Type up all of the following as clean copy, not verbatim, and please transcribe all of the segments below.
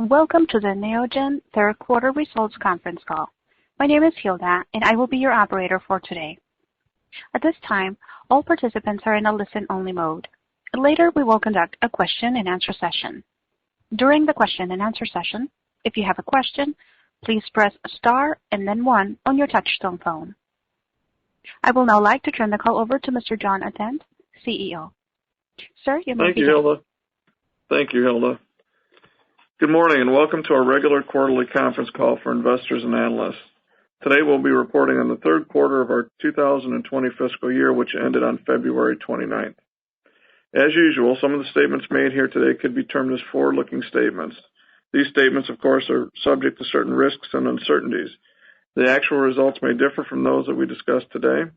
Welcome to the Neogen third quarter results conference call. My name is Hilda, and I will be your operator for today. At this time, all participants are in a listen-only mode. Later, we will conduct a question-and-answer session. During the question-and-answer session, if you have a question, please press star and then 1 on your touch-tone phone. I will now like to turn the call over to Mr. John Adent, CEO. Sir, you may begin. Thank you, Hilda. Good morning and welcome to our regular quarterly conference call for investors and analysts. Today we'll be reporting on the third quarter of our 2020 fiscal year, which ended on February 29th. As usual, some of the statements made here today could be termed as forward-looking statements. These statements, of course, are subject to certain risks and uncertainties. The actual results may differ from those that we discuss today.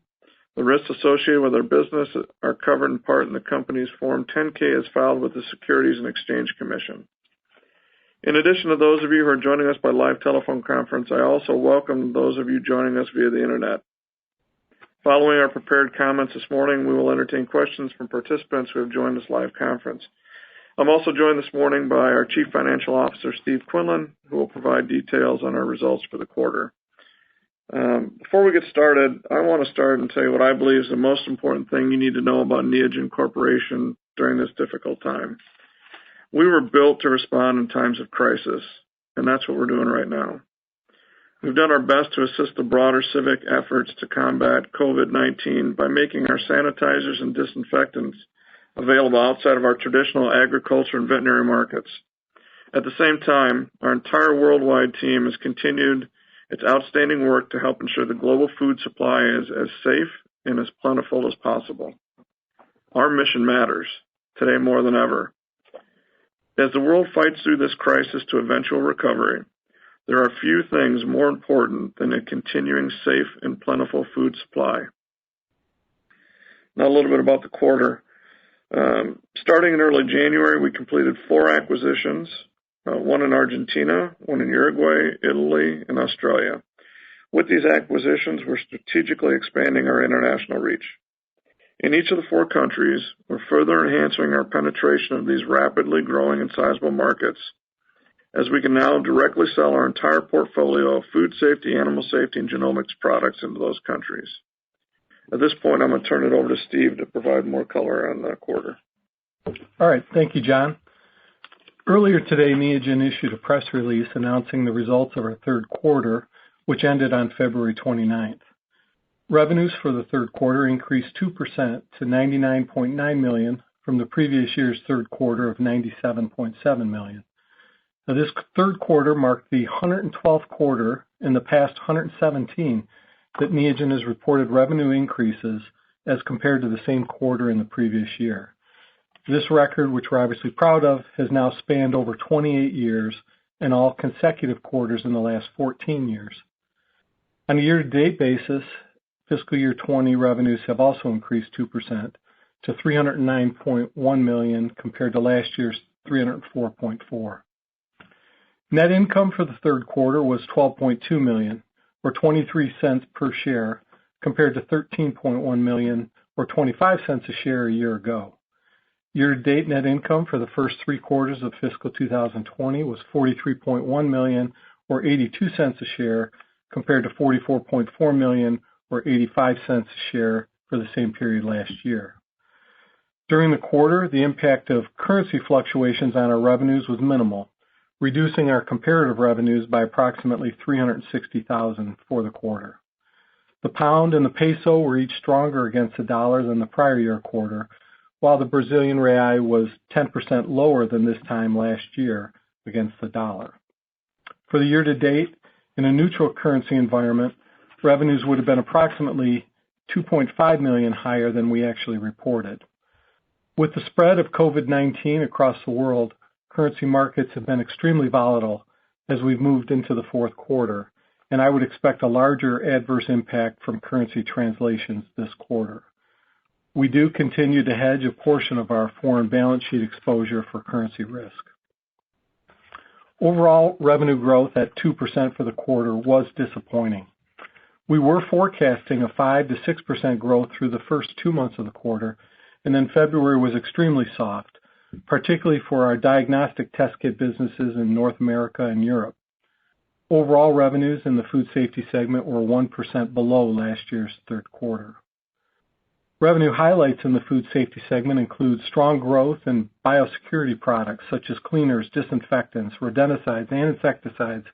The risks associated with our business are covered in part in the company's Form 10-K as filed with the Securities and Exchange Commission. In addition to those of you who are joining us by live telephone conference, I also welcome those of you joining us via the Internet. Following our prepared comments this morning, we will entertain questions from participants who have joined this live conference. I'm also joined this morning by our Chief Financial Officer, Steve Quinlan, who will provide details on our results for the quarter. Before we get started, I want to start and tell you what I believe is the most important thing you need to know about Neogen Corporation during this difficult time. We were built to respond in times of crisis, and that's what we're doing right now. We've done our best to assist the broader civic efforts to combat COVID-19 by making our sanitizers and disinfectants available outside of our traditional agriculture and veterinary markets. At the same time, our entire worldwide team has continued its outstanding work to help ensure the global food supply is as safe and as plentiful as possible. Our mission matters, today more than ever. As the world fights through this crisis to eventual recovery, there are few things more important than a continuing safe and plentiful food supply. Now a little bit about the quarter. Starting in early January, we completed 4 acquisitions, one in Argentina, one in Uruguay, Italy, and Australia. With these acquisitions, we're strategically expanding our international reach. In each of the 4 countries, we're further enhancing our penetration of these rapidly growing and sizable markets, as we can now directly sell our entire portfolio of food safety, animal safety, and genomics products into those countries. At this point, I'm going to turn it over to Steve to provide more color on the quarter. All right. Thank you, John. Earlier today, Neogen issued a press release announcing the results of our third quarter, which ended on February 29th. Revenues for the third quarter increased 2% to $99.9 million from the previous year's third quarter of $97.7 million. Now, this third quarter marked the 112th quarter in the past 117 that Neogen has reported revenue increases as compared to the same quarter in the previous year. This record, which we're obviously proud of, has now spanned over 28 years and all consecutive quarters in the last 14 years. On a year-to-date basis, fiscal year 20 revenues have also increased 2% to $309.1 million compared to last year's $304.4. Net income for the third quarter was $12.2 million, or 23 cents per share, compared to $13.1 million, or 25 cents a share a year ago. Year-to-date net income for the first 3 quarters of fiscal 2020 was $43.1 million, or 82 cents a share, compared to $44.4 million, or 85 cents a share for the same period last year. During the quarter, the impact of currency fluctuations on our revenues was minimal, reducing our comparative revenues by approximately $360,000 for the quarter. The pound and the peso were each stronger against the dollar than the prior year quarter, while the Brazilian real was 10% lower than this time last year against the dollar. For the year-to-date, in a neutral currency environment, revenues would have been approximately $2.5 million higher than we actually reported. With the spread of COVID-19 across the world, currency markets have been extremely volatile as we've moved into the fourth quarter, and I would expect a larger adverse impact from currency translations this quarter. We do continue to hedge a portion of our foreign balance sheet exposure for currency risk. Overall revenue growth at 2% for the quarter was disappointing. We were forecasting a 5 to 6% growth through the first 2 months of the quarter, and then February was extremely soft, particularly for our diagnostic test kit businesses in North America and Europe. Overall revenues in the food safety segment were 1% below last year's third quarter. Revenue highlights in the food safety segment include strong growth in biosecurity products such as cleaners, disinfectants, rodenticides, and insecticides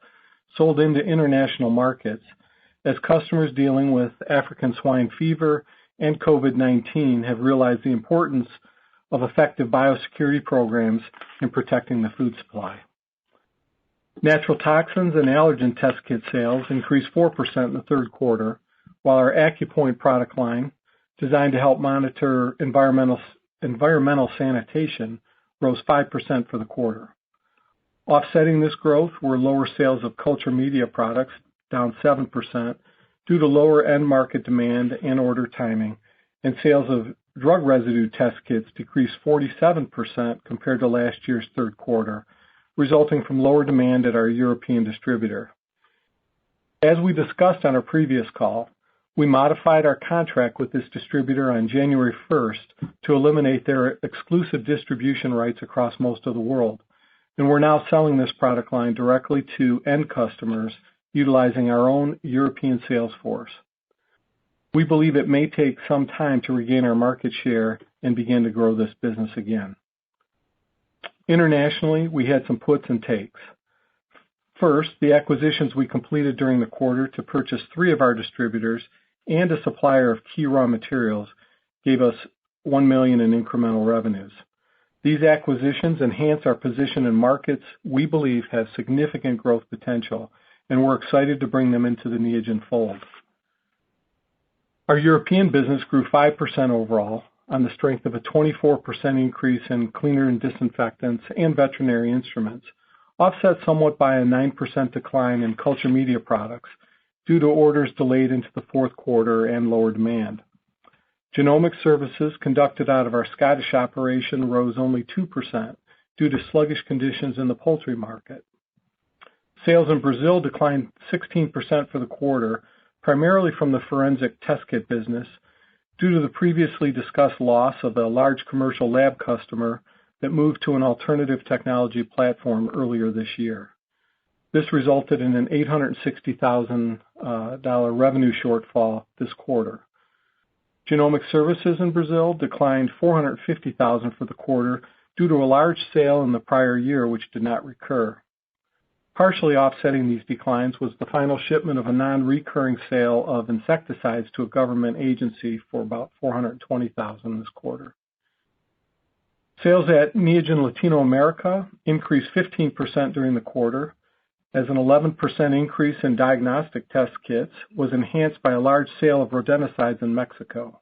sold into international markets as customers dealing with African swine fever and COVID-19 have realized the importance of effective biosecurity programs in protecting the food supply. Natural toxins and allergen test kit sales increased 4% in the third quarter, while our AccuPoint product line, designed to help monitor environmental sanitation, rose 5% for the quarter. Offsetting this growth were lower sales of culture media products, down 7%, due to lower end market demand and order timing, and sales of drug residue test kits decreased 47% compared to last year's third quarter, resulting from lower demand at our European distributor. As we discussed on our previous call, we modified our contract with this distributor on January 1st to eliminate their exclusive distribution rights across most of the world, and we're now selling this product line directly to end customers utilizing our own European sales force. We believe it may take some time to regain our market share and begin to grow this business again. Internationally, we had some puts and takes. First, the acquisitions we completed during the quarter to purchase 3 of our distributors and a supplier of key raw materials gave us $1 million in incremental revenues. These acquisitions enhance our position in markets we believe have significant growth potential, and we're excited to bring them into the Neogen fold. Our European business grew 5% overall on the strength of a 24% increase in cleaner and disinfectants and veterinary instruments, offset somewhat by a 9% decline in culture media products due to orders delayed into the fourth quarter and lower demand. Genomic services conducted out of our Scottish operation rose only 2% due to sluggish conditions in the poultry market. Sales in Brazil declined 16% for the quarter, primarily from the forensic test kit business, due to the previously discussed loss of a large commercial lab customer that moved to an alternative technology platform earlier this year. This resulted in an $860,000 revenue shortfall this quarter. Genomic services in Brazil declined $450,000 for the quarter due to a large sale in the prior year which did not recur. Partially offsetting these declines was the final shipment of a non-recurring sale of insecticides to a government agency for about $420,000 this quarter. Sales at Neogen Latino America increased 15% during the quarter, as an 11% increase in diagnostic test kits was enhanced by a large sale of rodenticides in Mexico.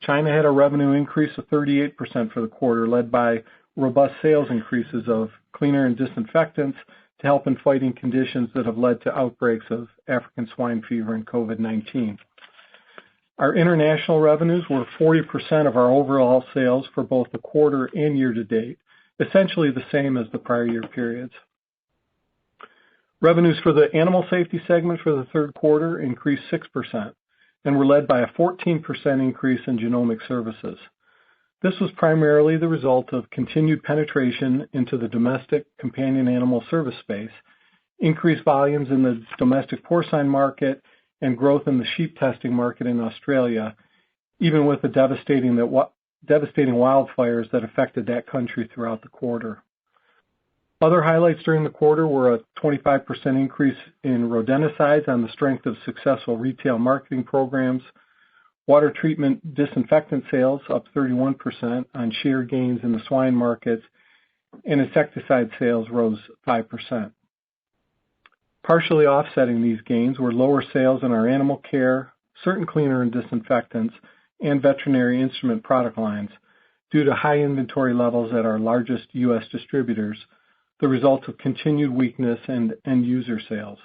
China had a revenue increase of 38% for the quarter, led by robust sales increases of cleaner and disinfectants to help in fighting conditions that have led to outbreaks of African swine fever and COVID-19. Our international revenues were 40% of our overall sales for both the quarter and year to date, essentially the same as the prior year periods. Revenues for the animal safety segment for the third quarter increased 6% and were led by a 14% increase in genomic services. This was primarily the result of continued penetration into the domestic companion animal service space, increased volumes in the domestic porcine market, and growth in the sheep testing market in Australia, even with the devastating wildfires that affected that country throughout the quarter. Other highlights during the quarter were a 25% increase in rodenticides on the strength of successful retail marketing programs, water treatment disinfectant sales up 31% on share gains in the swine markets, and insecticide sales rose 5%. Partially offsetting these gains were lower sales in our animal care, certain cleaner and disinfectants, and veterinary instrument product lines due to high inventory levels at our largest U.S. distributors, the result of continued weakness in end-user sales.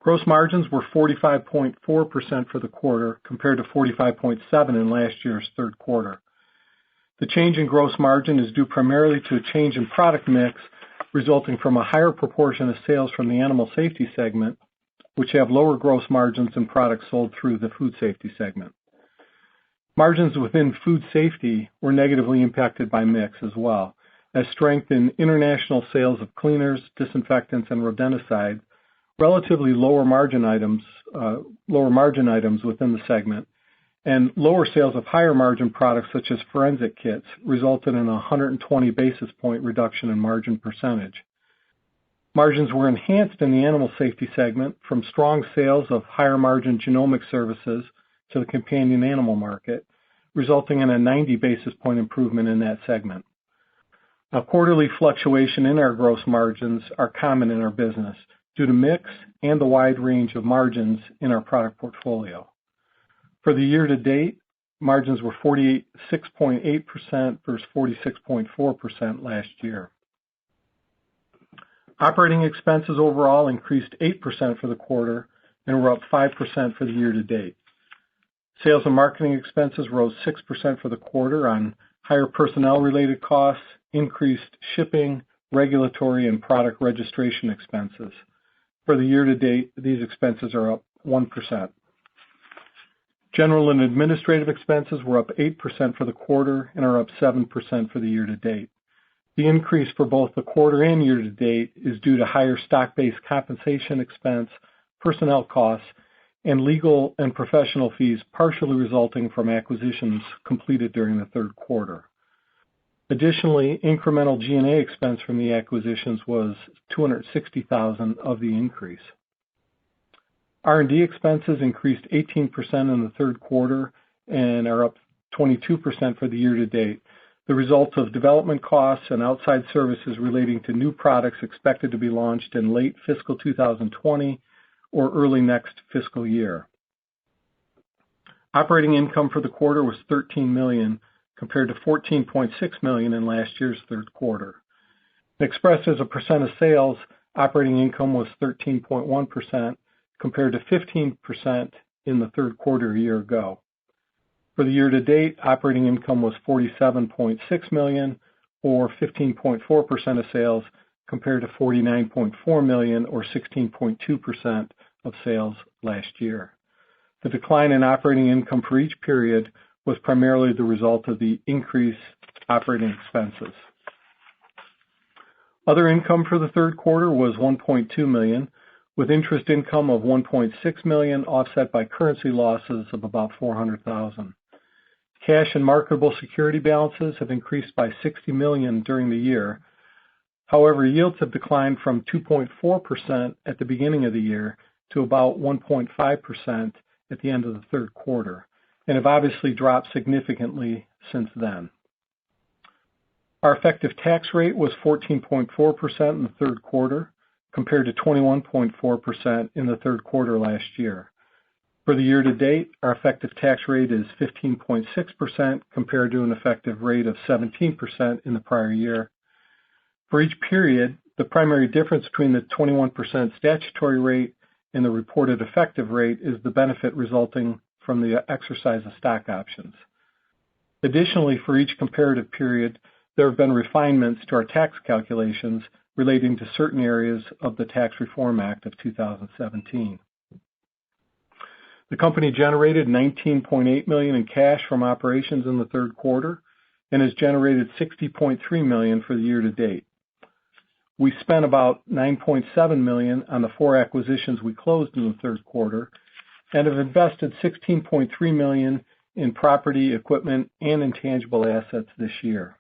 Gross margins were 45.4% for the quarter compared to 45.7% in last year's third quarter. The change in gross margin is due primarily to a change in product mix resulting from a higher proportion of sales from the animal safety segment, which have lower gross margins than products sold through the food safety segment. Margins within food safety were negatively impacted by mix as well, as strength in international sales of cleaners, disinfectants, and rodenticide, relatively lower margin items within the segment, and lower sales of higher margin products such as forensic kits resulted in a 120 basis point reduction in margin percentage. Margins were enhanced in the animal safety segment from strong sales of higher margin genomic services to the companion animal market, resulting in a 90 basis point improvement in that segment. Now, quarterly fluctuation in our gross margins are common in our business due to mix and the wide range of margins in our product portfolio. For the year to date, margins were 46.8% versus 46.4% last year. Operating expenses overall increased 8% for the quarter and were up 5% for the year to date. Sales and marketing expenses rose 6% for the quarter on higher personnel-related costs, increased shipping, regulatory, and product registration expenses. For the year to date, these expenses are up 1%. General and administrative expenses were up 8% for the quarter and are up 7% for the year to date. The increase for both the quarter and year to date is due to higher stock-based compensation expense, personnel costs, and legal and professional fees partially resulting from acquisitions completed during the third quarter. Additionally, incremental G&A expense from the acquisitions was $260,000 of the increase. R&D expenses increased 18% in the third quarter and are up 22% for the year to date, the result of development costs and outside services relating to new products expected to be launched in late fiscal 2020 or early next fiscal year. Operating income for the quarter was $13 million compared to $14.6 million in last year's third quarter. Expressed as a percent of sales, operating income was 13.1% compared to 15% in the third quarter a year ago. For the year to date, operating income was $47.6 million or 15.4% of sales compared to $49.4 million or 16.2% of sales last year. The decline in operating income for each period was primarily the result of the increased operating expenses. Other income for the third quarter was $1.2 million, with interest income of $1.6 million offset by currency losses of about $400,000. Cash and marketable security balances have increased by $60 million during the year. However, yields have declined from 2.4% at the beginning of the year to about 1.5% at the end of the third quarter, and have obviously dropped significantly since then. Our effective tax rate was 14.4% in the third quarter, compared to 21.4% in the third quarter last year. For the year to date, our effective tax rate is 15.6% compared to an effective rate of 17% in the prior year. For each period, the primary difference between the 21% statutory rate and the reported effective rate is the benefit resulting from the exercise of stock options. Additionally, for each comparative period, there have been refinements to our tax calculations relating to certain areas of the Tax Reform Act of 2017. The company generated $19.8 million in cash from operations in the third quarter and has generated $60.3 million for the year to date. We spent about $9.7 million on the 4 acquisitions we closed in the third quarter and have invested $16.3 million in property, equipment, and intangible assets this year.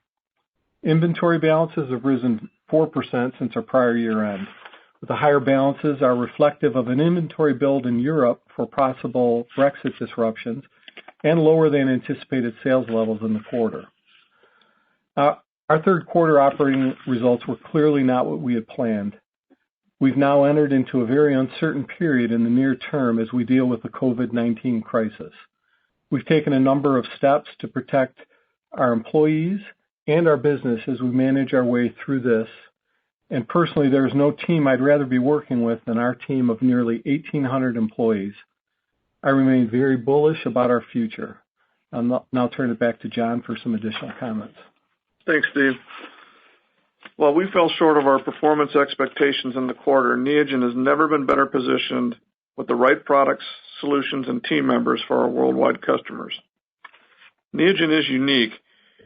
Inventory balances have risen 4% since our prior year end. The higher balances are reflective of an inventory build in Europe for possible Brexit disruptions and lower than anticipated sales levels in the quarter. Our third quarter operating results were clearly not what we had planned. We've now entered into a very uncertain period in the near term as we deal with the COVID-19 crisis. We've taken a number of steps to protect our employees and our business as we manage our way through this. And personally, there is no team I'd rather be working with than our team of nearly 1,800 employees. I remain very bullish about our future. I'll now turn it back to John for some additional comments. Thanks, Steve. While we fell short of our performance expectations in the quarter, Neogen has never been better positioned with the right products, solutions, and team members for our worldwide customers. Neogen is unique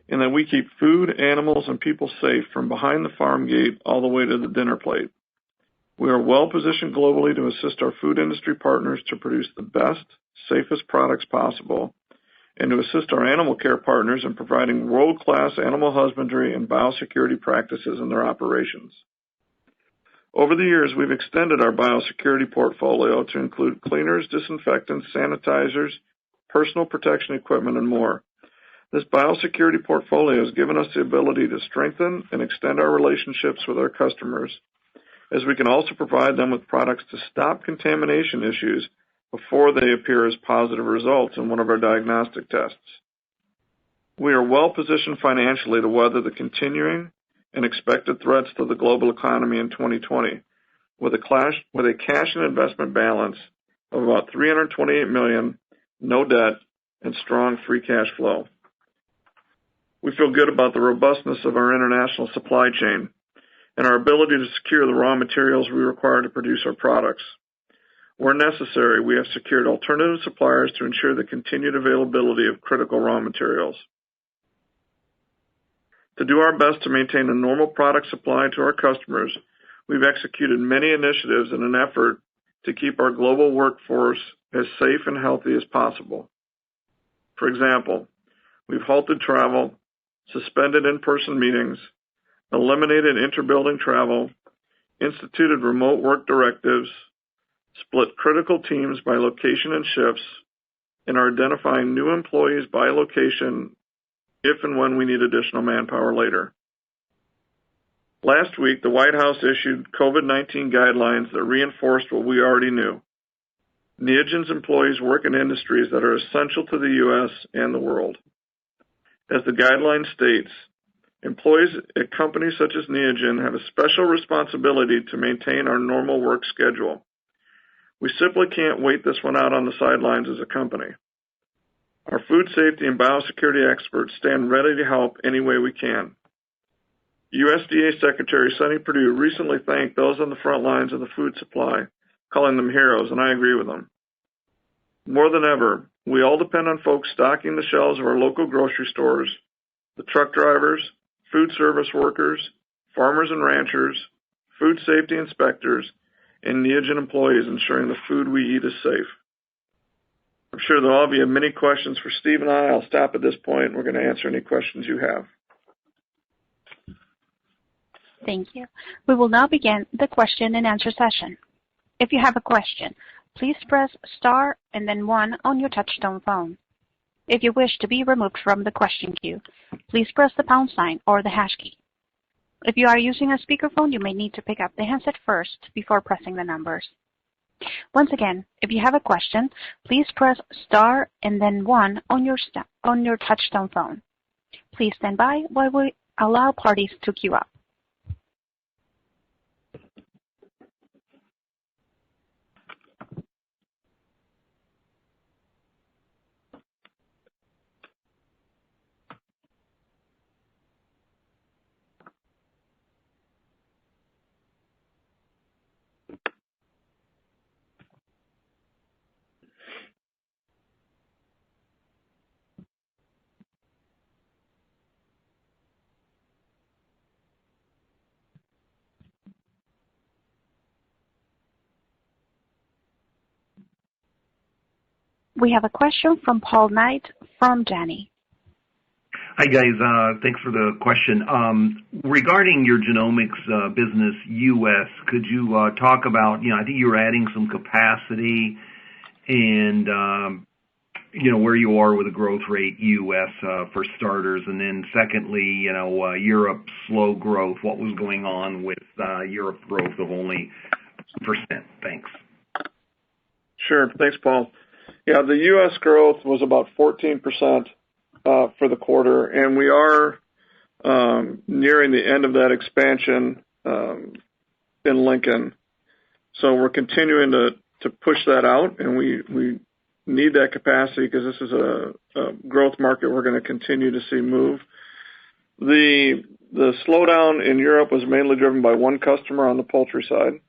in that we keep food, animals, and people safe from behind the farm gate all the way to the dinner plate. We are well positioned globally to assist our food industry partners to produce the best, safest products possible, and to assist our animal care partners in providing world-class animal husbandry and biosecurity practices in their operations. Over the years, we've extended our biosecurity portfolio to include cleaners, disinfectants, sanitizers, personal protection equipment, and more. This biosecurity portfolio has given us the ability to strengthen and extend our relationships with our customers, as we can also provide them with products to stop contamination issues before they appear as positive results in one of our diagnostic tests. We are well positioned financially to weather the continuing and expected threats to the global economy in 2020, with a cash and investment balance of about $328 million, no debt, and strong free cash flow. We feel good about the robustness of our international supply chain and our ability to secure the raw materials we require to produce our products. Where necessary, we have secured alternative suppliers to ensure the continued availability of critical raw materials. To do our best to maintain a normal product supply to our customers, we've executed many initiatives in an effort to keep our global workforce as safe and healthy as possible. For example, we've halted travel, suspended in-person meetings, eliminated inter-building travel, instituted remote work directives, split critical teams by location and shifts, and are identifying new employees by location if and when we need additional manpower later. Last week, the White House issued COVID-19 guidelines that reinforced what we already knew. Neogen's employees work in industries that are essential to the U.S. and the world. As the guideline states, employees at companies such as Neogen have a special responsibility to maintain our normal work schedule. We simply can't wait this one out on the sidelines as a company. Our food safety and biosecurity experts stand ready to help any way we can. USDA Secretary Sonny Perdue recently thanked those on the front lines of the food supply, calling them heroes, and I agree with them. More than ever, we all depend on folks stocking the shelves of our local grocery stores, the truck drivers, food service workers, farmers and ranchers, food safety inspectors, and Neogen employees ensuring the food we eat is safe. I'm sure there'll all be many questions for Steve and I. I'll stop at this point, and we're going to answer any questions you have. Thank you. We will now begin the question and answer session. If you have a question, please press star and then 1 on your touch-tone phone. If you wish to be removed from the question queue, please press the pound sign or the hash key. If you are using a speakerphone, you may need to pick up the handset first before pressing the numbers. Once again, if you have a question, please press star and then 1 on your touch-tone phone. Please stand by while we allow parties to queue up. We have a question from Paul Knight from Janney. Hi, guys. Thanks for the question. Regarding your genomics business, U.S., could you talk about, I think you were adding some capacity and, where you are with the growth rate U.S. For starters, and then secondly, Europe slow growth. What was going on with Europe growth of only 2%? Thanks. Sure. Thanks, Paul. Yeah, the U.S. growth was about 14% for the quarter, and we are nearing the end of that expansion in Lincoln. So we're continuing to push that out, and we need that capacity because this is a growth market we're going to continue to see move. The slowdown in Europe was mainly driven by one customer on the poultry side.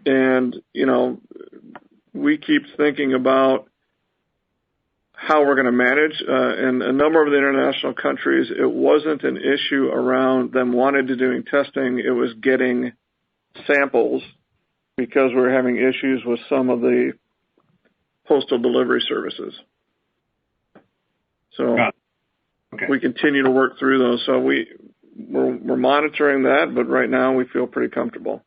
And, we keep thinking about how we're going to manage. In a number of the international countries, it wasn't an issue around them wanting to doing testing. It was getting samples because we're having issues with some of the postal delivery services. So okay. we continue to work through those. So we're monitoring that, but right now we feel pretty comfortable.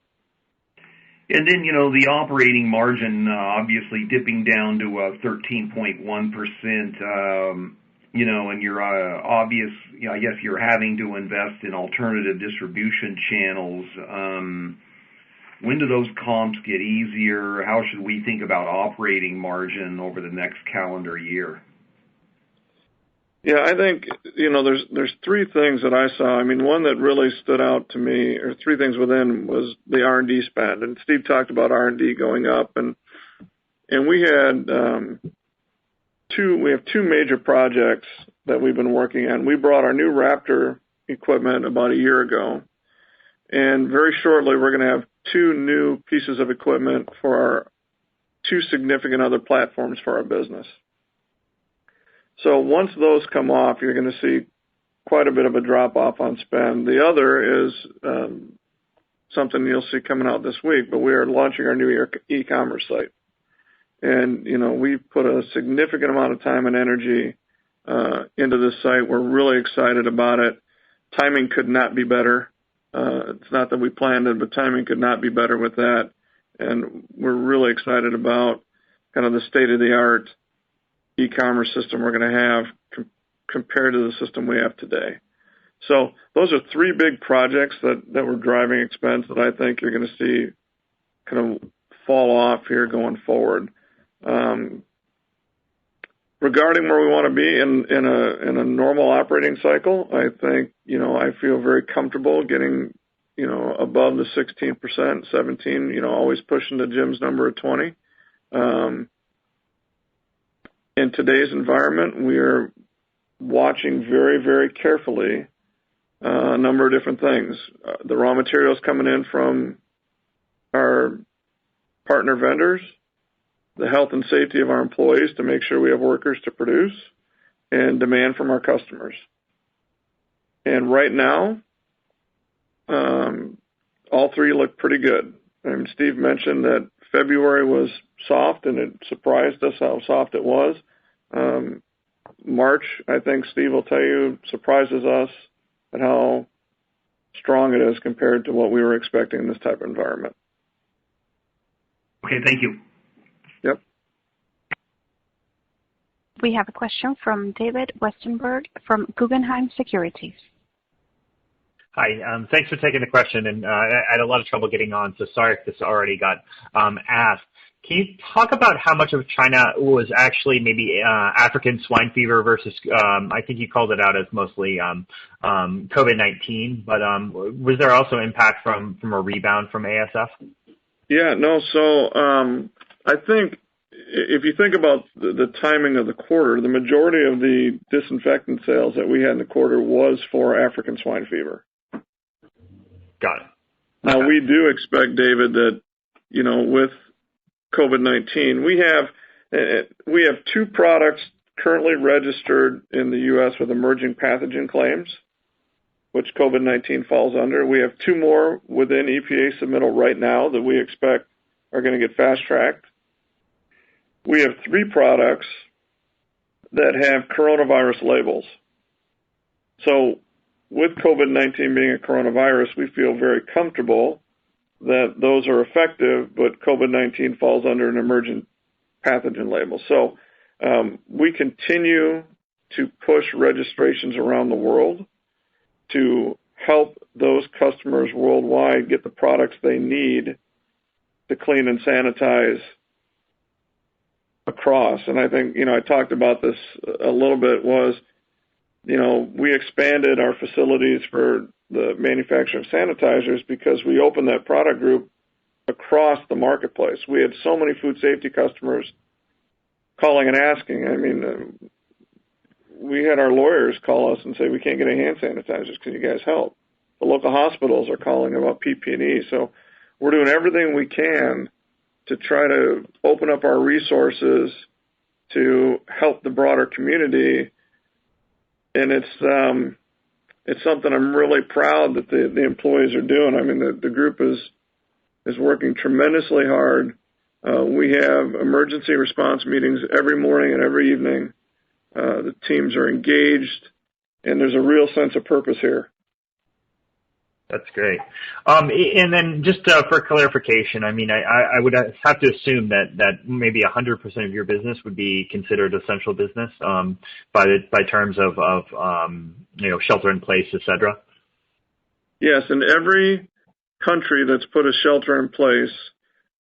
And then, the operating margin obviously dipping down to 13.1%, and you're I guess you're having to invest in alternative distribution channels. When do those comps get easier? How should we think about operating margin over the next calendar year? Yeah, I think, there's three things that I saw. I mean, one that really stood out to me, or three things within, was the R&D spend. And Steve talked about R&D going up, and we had we have two major projects that we've been working on. We brought our new Raptor equipment about a year ago, and very shortly we're going to have two new pieces of equipment for our two significant other platforms for our business. So once those come off, you're going to see quite a bit of a drop-off on spend. The other is something you'll see coming out this week, but we are launching our new e-commerce site. And, we put a significant amount of time and energy into this site. We're really excited about it. Timing could not be better. It's not that we planned it, but timing could not be better with that. And we're really excited about kind of the state-of-the-art e-commerce system we're going to have compared to the system we have today. So those are three big projects that were driving expense that I think you're going to see kind of fall off here going forward. Regarding where we want to be in a normal operating cycle, I think, I feel very comfortable getting, above the 16%, 17, always pushing to Jim's number of 20. In today's environment, we are watching very, very carefully a number of different things. The raw materials coming in from our partner vendors, the health and safety of our employees to make sure we have workers to produce, and demand from our customers. And right now, all three look pretty good. I mean, Steve mentioned that February was soft, and it surprised us how soft it was. March, I think Steve will tell you, surprises us at how strong it is compared to what we were expecting in this type of environment. Okay, thank you. Yep. We have a question from David Westenberg from Guggenheim Securities. Hi, thanks for taking the question, and I had a lot of trouble getting on, so sorry if this already got asked. Can you talk about how much of China was actually maybe African swine fever versus, I think you called it out as mostly COVID-19, but was there also impact from a rebound from ASF? Yeah, no, so I think if you think about the timing of the quarter, the majority of the disinfectant sales that we had in the quarter was for African swine fever. Got it. Now, we do expect, David, that, with COVID-19, we have two products currently registered in the U.S. with emerging pathogen claims, which COVID-19 falls under. We have two more within EPA submittal right now that we expect are going to get fast-tracked. We have three products that have coronavirus labels. So with COVID-19 being a coronavirus, we feel very comfortable that those are effective, but COVID-19 falls under an emergent pathogen label. So we continue to push registrations around the world to help those customers worldwide get the products they need to clean and sanitize across. And I think, I talked about this a little bit, was, we expanded our facilities for the manufacture of sanitizers because we opened that product group across the marketplace. We had so many food safety customers calling and asking. I mean, we had our lawyers call us and say, we can't get any hand sanitizers. Can you guys help? The local hospitals are calling about PPE. So we're doing everything we can to try to open up our resources to help the broader community. And it's something I'm really proud that the employees are doing. I mean, the group is working tremendously hard. We have emergency response meetings every morning and every evening. The teams are engaged, and there's a real sense of purpose here. That's great. And then just for clarification, I mean, I would have to assume that maybe 100% of your business would be considered essential business by terms of shelter in place, et cetera. Yes, in every country that's put a shelter in place,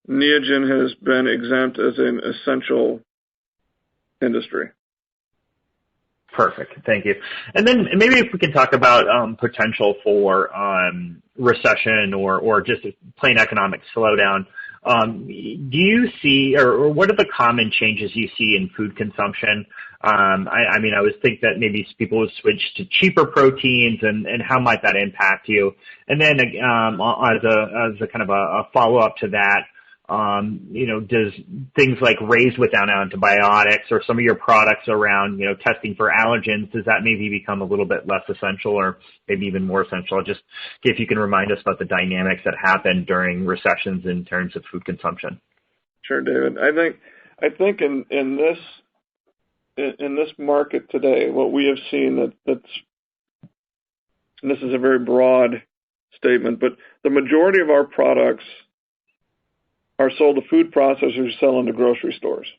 Neogen has been exempt as an essential industry. Perfect. Thank you. And then maybe if we can talk about potential for recession or just a plain economic slowdown. Do you see, or what are the common changes you see in food consumption? I mean, I would think that maybe people would switch to cheaper proteins, and how might that impact you? And then as a kind of a follow-up to that, does things like raised without antibiotics or some of your products around, testing for allergens, does that maybe become a little bit less essential or maybe even more essential? Just if you can remind us about the dynamics that happen during recessions in terms of food consumption. Sure, David. I think in this market today, what we have seen and this is a very broad statement, but the majority of our products are sold to food processors who sell into grocery stores.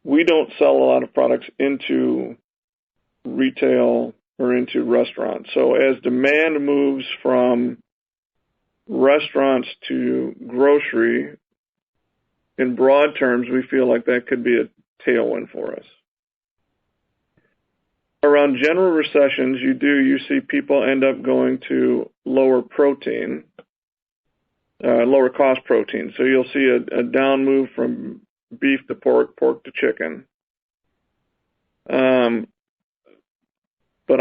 We don't sell a lot of products into retail or into restaurants. So as demand moves from restaurants to grocery, in broad terms, we feel like that could be a tailwind for us. Around general recessions, you see people end up going to lower cost protein. So you'll see a down move from beef to pork to chicken. But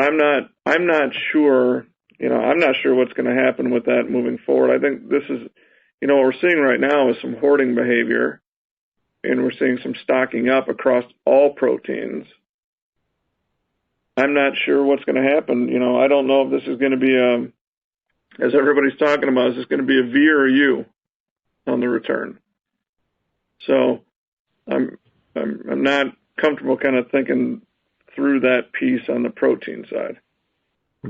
I'm not sure, I'm not sure what's going to happen with that moving forward. I think this is, what we're seeing right now is some hoarding behavior, and we're seeing some stocking up across all proteins. I'm not sure what's going to happen. I don't know if this is going to be as everybody's talking about, is this going to be a V or a U on the return? So I'm not comfortable kind of thinking through that piece on the protein side.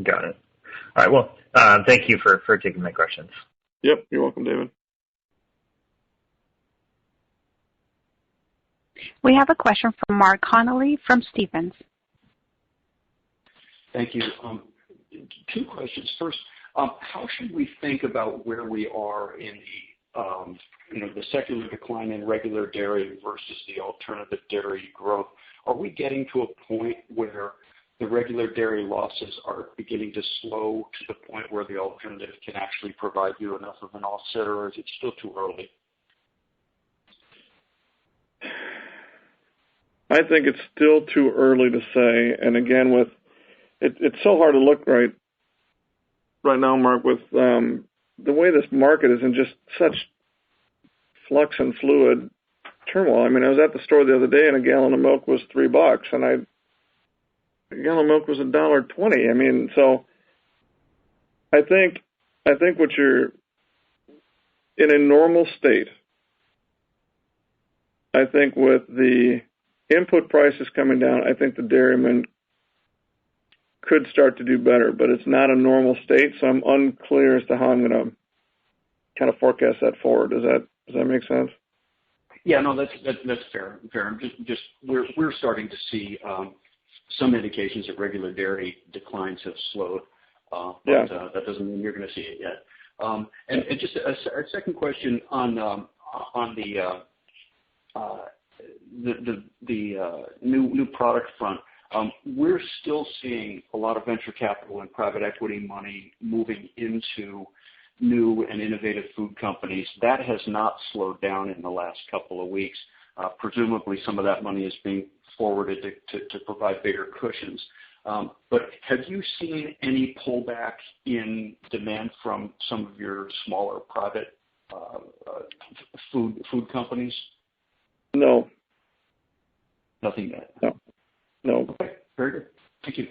Got it. All right. Well, thank you for taking my questions. Yep. You're welcome, David. We have a question from Mark Connolly from Stephens. Thank you. Two questions. First, how should we think about where we are in the secular decline in regular dairy versus the alternative dairy growth? Are we getting to a point where the regular dairy losses are beginning to slow to the point where the alternative can actually provide you enough of an offset, or is it still too early? I think it's still too early to say. And again, it's so hard to look right now, Mark, with the way this market is in just such flux and fluid turmoil. I mean, I was at the store the other day and a gallon of milk was $3, and a gallon of milk was $1.20. I mean, so I think what you're in a normal state. I think with the input prices coming down, I think the dairymen could start to do better, but it's not a normal state, so I'm unclear as to how I'm going to kind of forecast that forward. Does that make sense? Yeah, no, that's fair. Fair. Just we're starting to see some indications that regular dairy declines have slowed, but that doesn't mean you're going to see it yet. And just a second question on the new product front. We're still seeing a lot of venture capital and private equity money moving into new and innovative food companies. That has not slowed down in the last couple of weeks. Presumably some of that money is being forwarded to provide bigger cushions. But have you seen any pullback in demand from some of your smaller private food companies? No. Nothing yet. No. Okay, very good. Thank you.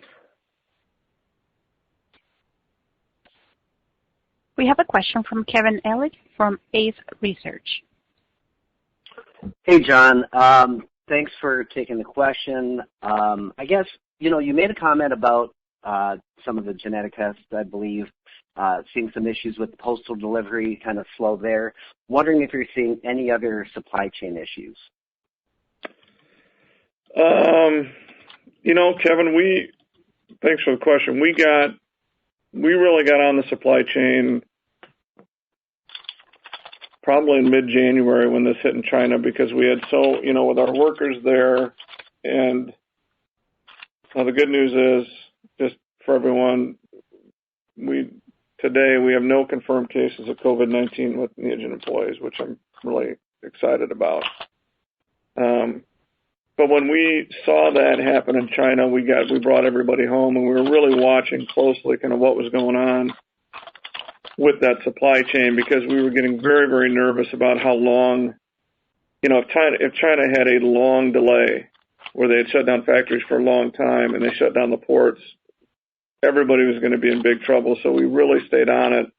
We have a question from Kevin Elliott from Ace Research. Hey, John. Thanks for taking the question. I guess, you made a comment about some of the genetic tests, I believe, seeing some issues with postal delivery, kind of slow there. Wondering if you're seeing any other supply chain issues. Kevin, thanks for the question. We really got on the supply chain probably in mid-January when this hit in China, because we had with our workers there. And the good news is, just for everyone, today we have no confirmed cases of COVID-19 with Neogen employees, which I'm really excited about. But when we saw that happen in China, we brought everybody home, and we were really watching closely kind of what was going on with that supply chain, because we were getting very, very nervous about how long, if China had a long delay where they had shut down factories for a long time and they shut down the ports, everybody was going to be in big trouble. So we really stayed on it.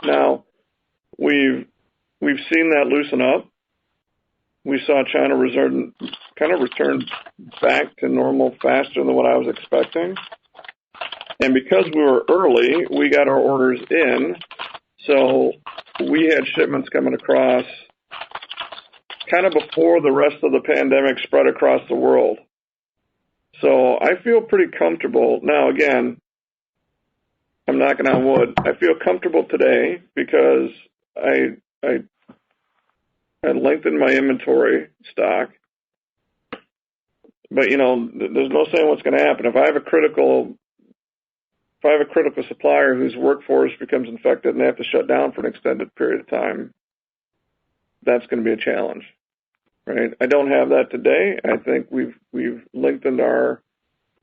Now, we've seen that loosen up. We saw China return back to normal faster than what I was expecting. And because we were early, we got our orders in. So we had shipments coming across kind of before the rest of the pandemic spread across the world. So I feel pretty comfortable. Now, again, I'm knocking on wood. I feel comfortable today because I lengthened my inventory stock. But, there's no saying what's going to happen. If I have a critical supplier whose workforce becomes infected and they have to shut down for an extended period of time, that's going to be a challenge, right? I don't have that today. I think we've lengthened our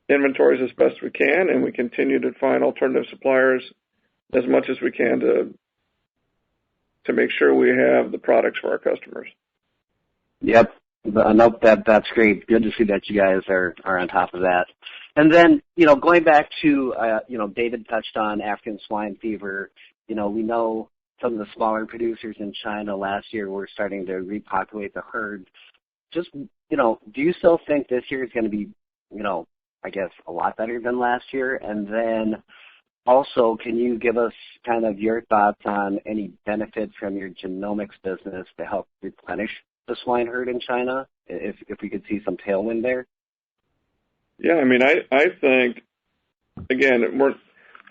inventories as best we can, and we continue to find alternative suppliers as much as we can to make sure we have the products for our customers. Yep. Nope, that's great. Good to see that you guys are on top of that. And then, going back to, David touched on African swine fever. We know some of the smaller producers in China last year were starting to repopulate the herd. Just, do you still think this year is going to be, I guess, a lot better than last year? And then also, can you give us kind of your thoughts on any benefits from your genomics business to help replenish the swine herd in China, if we could see some tailwind there? Yeah, I think, again,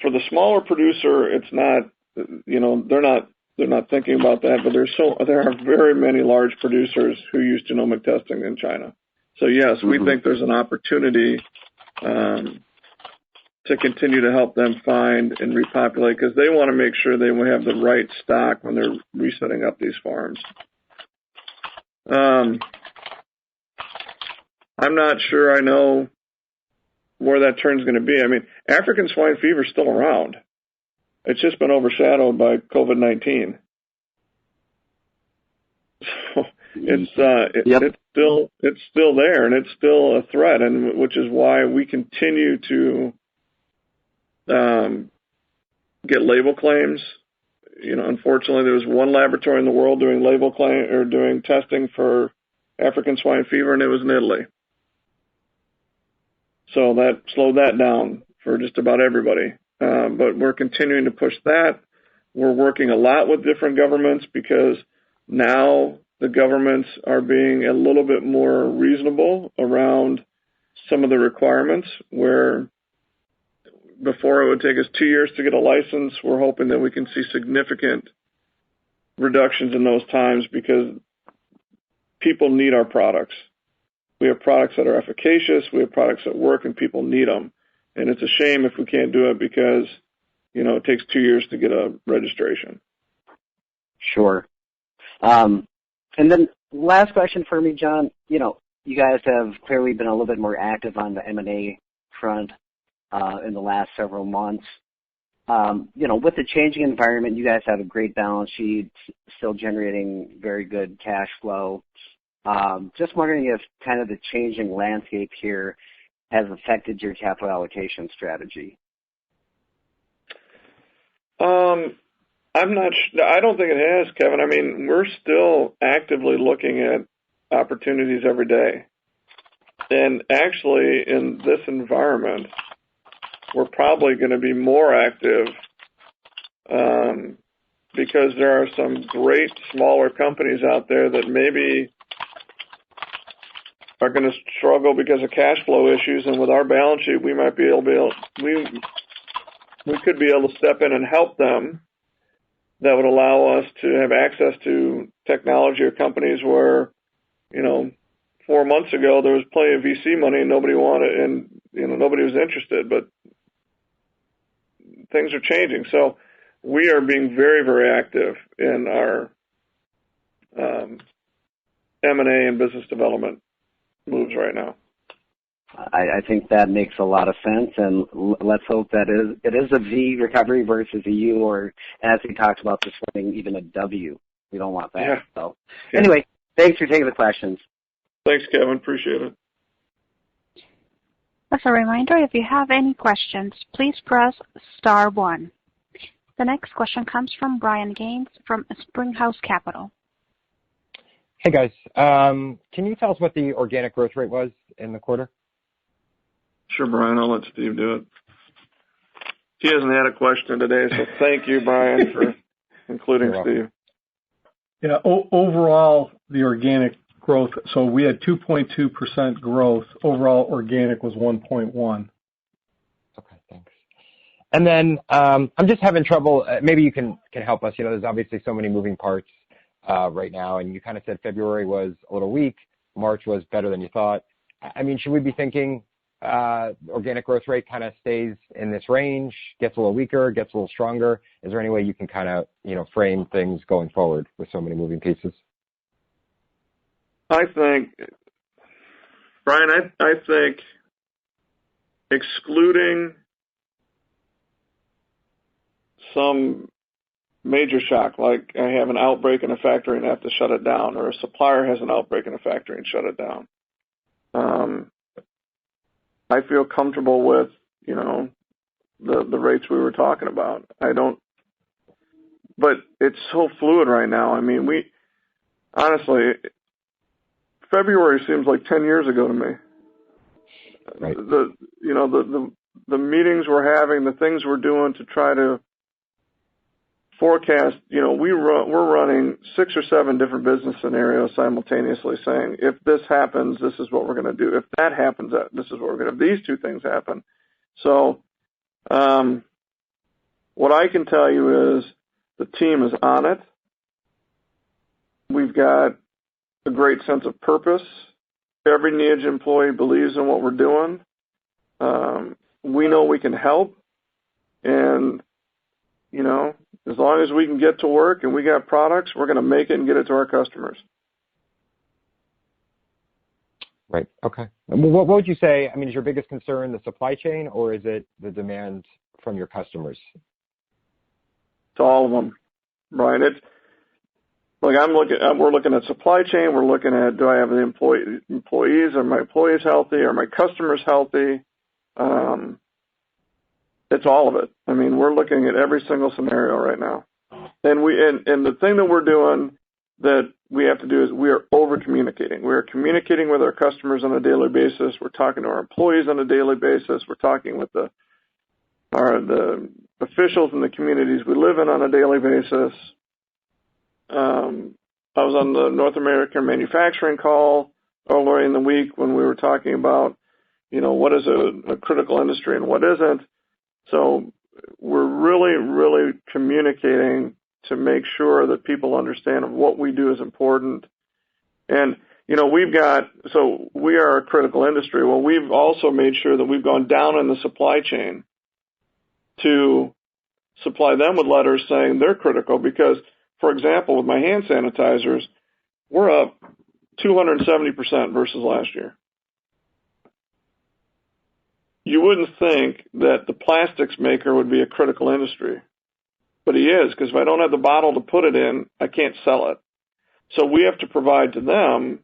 for the smaller producer, it's not, they're not thinking about that, but there are very many large producers who use genomic testing in China. So yes, we think there's an opportunity to continue to help them find and repopulate, because they want to make sure they will have the right stock when they're resetting up these farms. I'm not sure I know where that turn's going to be. African swine fever is still around. It's just been overshadowed by COVID-19. So it's still there, and it's still a threat, and which is why we continue to get label claims. Unfortunately, there was one laboratory in the world doing doing testing for African swine fever, and it was in Italy. So that slowed that down for just about everybody. But we're continuing to push that. We're working a lot with different governments, because now the governments are being a little bit more reasonable around some of the requirements, where before it would take us 2 years to get a license. We're hoping that we can see significant reductions in those times, because people need our products. We have products that are efficacious. We have products that work, and people need them. And it's a shame if we can't do it, because, it takes 2 years to get a registration. Sure. And then last question for me, John. You guys have clearly been a little bit more active on the M&A front in the last several months. With the changing environment, you guys have a great balance sheet, still generating very good cash flow. Just wondering if kind of the changing landscape here has affected your capital allocation strategy. I don't think it has, Kevin. I mean, we're still actively looking at opportunities every day. And actually, in this environment, we're probably going to be more active because there are some great smaller companies out there that maybe are going to struggle because of cash flow issues. And with our balance sheet, we might be able we could be able to step in and help them. That would allow us to have access to technology or companies where, 4 months ago there was plenty of VC money and nobody wanted, and nobody was interested. But things are changing, so we are being very, very active in our M&A and business development moves right now. I think that makes a lot of sense, and let's hope that it is a V recovery versus a U, or as we talked about this morning, even a W. We don't want that. Yeah. So anyway, thanks for taking the questions. Thanks, Kevin. Appreciate it. As a reminder, if you have any questions, please press star 1. The next question comes from Brian Gaines from Springhouse Capital. Hey, guys. Can you tell us what the organic growth rate was in the quarter? Sure, Brian. I'll let Steve do it. He hasn't had a question today, so thank you, Brian, for including Steve. Yeah, overall, the organic growth, so we had 2.2% growth. Overall, organic was 1.1. Okay, thanks. And then I'm just having trouble. Maybe you can help us. There's obviously so many moving parts right now, and you kind of said February was a little weak. March was better than you thought. I mean, should we be thinking organic growth rate kind of stays in this range, gets a little weaker, gets a little stronger? Is there any way you can kind of, frame things going forward with so many moving pieces? I think, Brian, I think excluding some major shock, like I have an outbreak in a factory and I have to shut it down, or a supplier has an outbreak in a factory and shut it down. I feel comfortable with, the rates we were talking about. But it's so fluid right now. I mean, honestly, February seems like 10 years ago to me. Right. The meetings we're having, the things we're doing to try to forecast, we're running 6 or 7 different business scenarios simultaneously, saying, if this happens, this is what we're going to do. If that happens, this is what we're going to do. If these two things happen. So what I can tell you is the team is on it. We've got a great sense of purpose. Every Neogen employee believes in what we're doing. We know we can help. And, as long as we can get to work and we got products, we're going to make it and get it to our customers. Right. Okay. What would you say, is your biggest concern the supply chain, or is it the demand from your customers? To all of them, Brian. We're looking at supply chain. We're looking at, do I have the employees? Are my employees healthy? Are my customers healthy? It's all of it. We're looking at every single scenario right now. And the thing that we're doing that we have to do is we are over-communicating. We are communicating with our customers on a daily basis. We're talking to our employees on a daily basis. We're talking with the officials in the communities we live in on a daily basis. I was on the North American manufacturing call earlier in the week when we were talking about, what is a critical industry and what isn't. So we're really, really communicating to make sure that people understand what we do is important. And, we are a critical industry. Well, we've also made sure that we've gone down in the supply chain to supply them with letters saying they're critical because, for example, with my hand sanitizers, we're up 270% versus last year. You wouldn't think that the plastics maker would be a critical industry, but he is, because if I don't have the bottle to put it in, I can't sell it. So we have to provide to them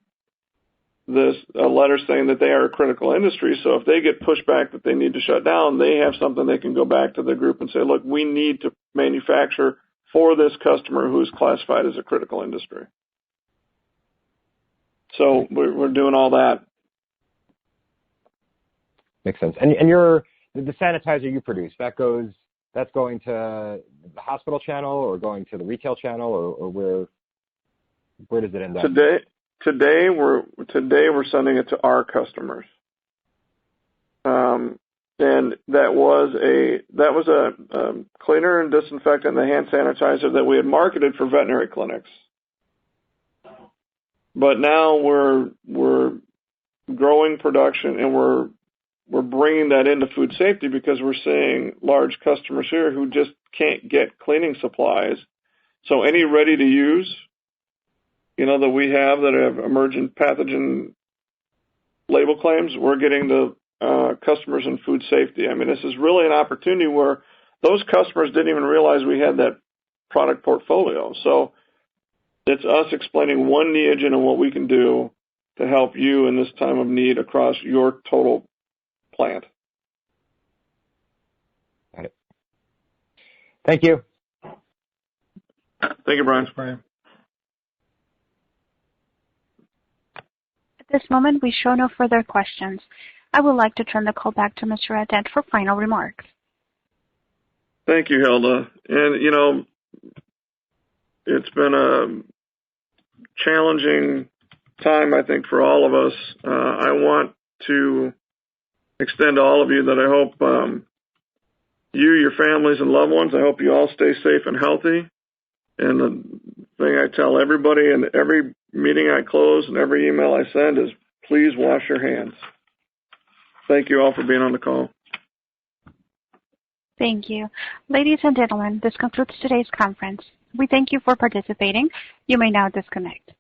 a letter saying that they are a critical industry. So if they get pushback that they need to shut down, they have something they can go back to the group and say, look, we need to manufacture for this customer who is classified as a critical industry. So we're doing all that. Makes sense. And the sanitizer you produce, that's going to the hospital channel or going to the retail channel, or where does it end up? Today we're sending it to our customers. And that was a cleaner and disinfectant, the hand sanitizer that we had marketed for veterinary clinics. But now we're growing production, and we're bringing that into food safety because we're seeing large customers here who just can't get cleaning supplies. So any ready to use, that we have that have emergent pathogen label claims, we're getting to customers in food safety. I mean, this is really an opportunity where those customers didn't even realize we had that product portfolio. So it's us explaining one Neogen and what we can do to help you in this time of need across your total plant. Got it. Thank you. Thank you, Brian. Thanks, Brian. At this moment, we show no further questions. I would like to turn the call back to Mr. Adent for final remarks. Thank you, Hilda. And, it's been a challenging time, I think, for all of us. I want to extend to all of you that I hope you, your families, and loved ones, I hope you all stay safe and healthy. And the thing I tell everybody in every meeting I close and every email I send is, please wash your hands. Thank you all for being on the call. Thank you. Ladies and gentlemen, this concludes today's conference. We thank you for participating. You may now disconnect.